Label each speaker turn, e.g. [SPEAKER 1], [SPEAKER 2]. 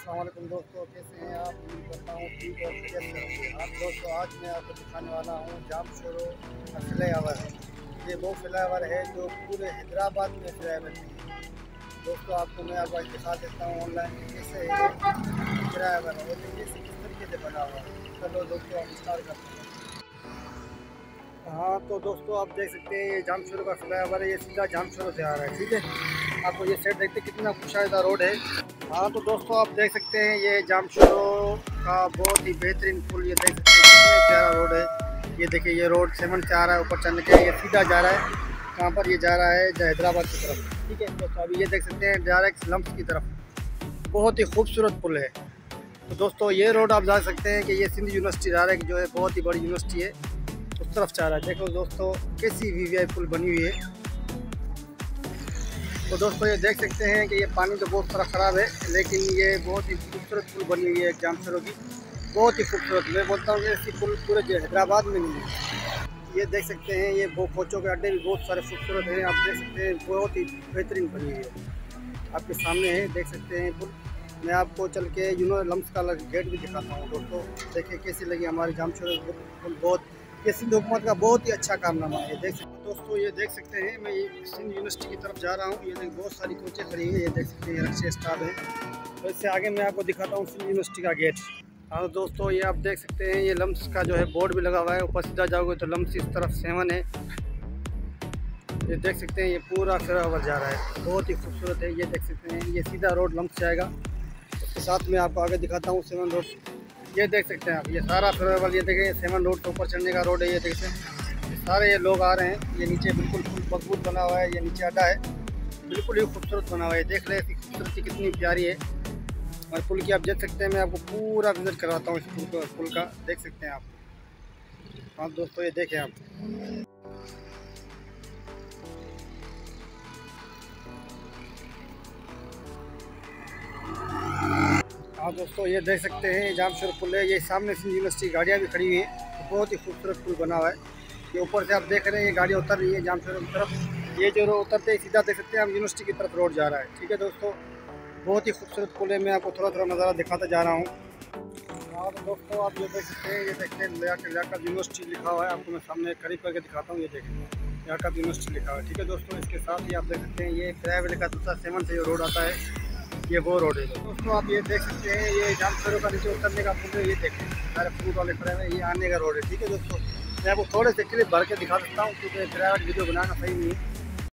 [SPEAKER 1] अस्सलाम वालेकुम दोस्तों, कैसे हैं आप? उम्मीद करता हूँ ठीक और खैरियत से होंगे। आप दोस्तों, आज मैं आपको दिखाने वाला हूँ जामशोरो का फ्लाईओवर। ये वो फ्लाईओवर है जो पूरे हैदराबाद में फ्लाईओवर नहीं है। दोस्तों, आपको मैं आज दिखा देता हूँ ऑनलाइन कैसे है फ्लाईओवर और ये किस तरीके से बना हुआ है। चलो दोस्तों, हम स्टार्ट करते हैं। हाँ तो दोस्तों, आप देख सकते हैं ये जामशोरो का फ्लाईओवर है। ये सीधा जामशोरो से आ रहा है, ठीक है। आपको ये साइड देखते कितना कुशादा रोड है। हाँ तो दोस्तों, आप देख सकते हैं ये जामशोरो का बहुत ही बेहतरीन पुल। ये देख सकते हैं कितने प्यारा रोड है। ये देखिए, ये रोड 7 से आ रहा है ऊपर चढ़ने के। ये सीधा जा रहा है कहाँ पर? ये जा रहा है हैदराबाद की तरफ, ठीक है दोस्तों। अभी ये देख सकते हैं डायरेक्ट लम्स की तरफ। बहुत ही खूबसूरत पुल है। तो दोस्तों, ये रोड आप जा सकते हैं कि ये सिंध यूनिवर्सिटी डायरेक्ट जो है बहुत ही बड़ी यूनिवर्सिटी है, उस तरफ जा रहा है। देखो दोस्तों, कैसी वीवीआई पुल बनी हुई है। तो दोस्तों, ये देख सकते हैं कि ये पानी तो बहुत सारा ख़राब है, लेकिन ये बहुत ही खूबसूरत पुल बनी हुई है जामशोरो की। बहुत ही खूबसूरत। मैं बोलता हूँ कि ऐसी पुल पूरे हैदराबाद में नहीं है। ये देख सकते हैं ये कोचों के अड्डे भी बहुत सारे खूबसूरत हैं। आप देख सकते हैं बहुत ही बेहतरीन बनी हुई है। आपके सामने है, देख सकते हैं पुल। मैं आपको चल के लम्स का गेट भी दिखाता हूँ। दोस्तों देखिए कैसी लगी हमारी जामशोरो पुल। बहुत ये सिंध हुकूमत का बहुत ही अच्छा कारनामा है। देख सकते हैं दोस्तों, ये देख सकते हैं मैं ये सिंध यूनिवर्सिटी की तरफ जा रहा हूँ। ये देख बहुत सारी कोचें खड़ी हैं। ये देख सकते हैं रक्षा स्टाफ है। तो इससे आगे मैं आपको दिखाता हूँ सिंध यूनिवर्सिटी का गेट। हाँ दोस्तों, ये आप देख सकते हैं ये लम्स का जो है बोर्ड भी लगा हुआ है। ऊपर सीधा जाओगे तो लम्स इस तरफ 7 है। ये देख सकते हैं ये पूरा फ्लाईओवर जा रहा है, बहुत ही खूबसूरत है। ये देख सकते हैं ये सीधा रोड लम्स जाएगा। उसके साथ में आपको आगे दिखाता हूँ 7 रोड। ये देख सकते हैं आप, ये सारा फ्लाईओवर। ये देखें 7 रोड के ऊपर चढ़ने का रोड है। ये देखते हैं सारे ये लोग आ रहे हैं। ये नीचे बिल्कुल मजबूत बना हुआ है। ये नीचे अड्डा है, बिल्कुल ही खूबसूरत बना हुआ है। देख रहे हैं इसकी खूबसूरती कितनी प्यारी है। और पुल की आप देख सकते हैं, मैं आपको पूरा विजिट करवाता हूँ इस पुल का। देख सकते हैं आप। हाँ दोस्तों, ये देखें आप। हाँ दोस्तों, ये देख सकते हैं जामशोरो पुल है। ये सामने से यूनिवर्सिटी गाड़ियाँ भी खड़ी हुई हैं। तो बहुत ही खूबसूरत पुल बना हुआ है। ये ऊपर से आप देख रहे हैं ये गाड़ियाँ उतर रही है जामशोरो की तरफ। ये जो उतरते ही सीधा देख सकते हैं आप यूनिवर्सिटी की तरफ रोड जा रहा है, ठीक है दोस्तों। बहुत ही खूबसूरत पुल है। मैं आपको थोड़ा थोड़ा नज़ारा दिखाता जा रहा हूँ। हाँ तो दोस्तों, आप ये देख सकते हैं, ये देखते हैं लियाकत यूनिवर्सिटी लिखा हुआ है। आपको मैं सामने करीब करके दिखाता हूँ। ये देखें लियाकत यूनिवर्सिटी लिखा हुआ है, ठीक है दोस्तों। इसके साथ ही आप देख सकते हैं ये फ्लाईओवर का दूसरा 7 से जो रोड आता है, ये वो रोड है दोस्तों। आप ये देख सकते हैं ये जामशोरो का नीचे उतरने का पुल है। ये देखें सारे फ्रूट वाले खड़े हैं। ये आने का रोड है, ठीक है दोस्तों। मैं आपको थोड़े से क्लिप भर के दिखा सकता हूँ क्योंकि प्राइवेट वीडियो बनाना सही नहीं है।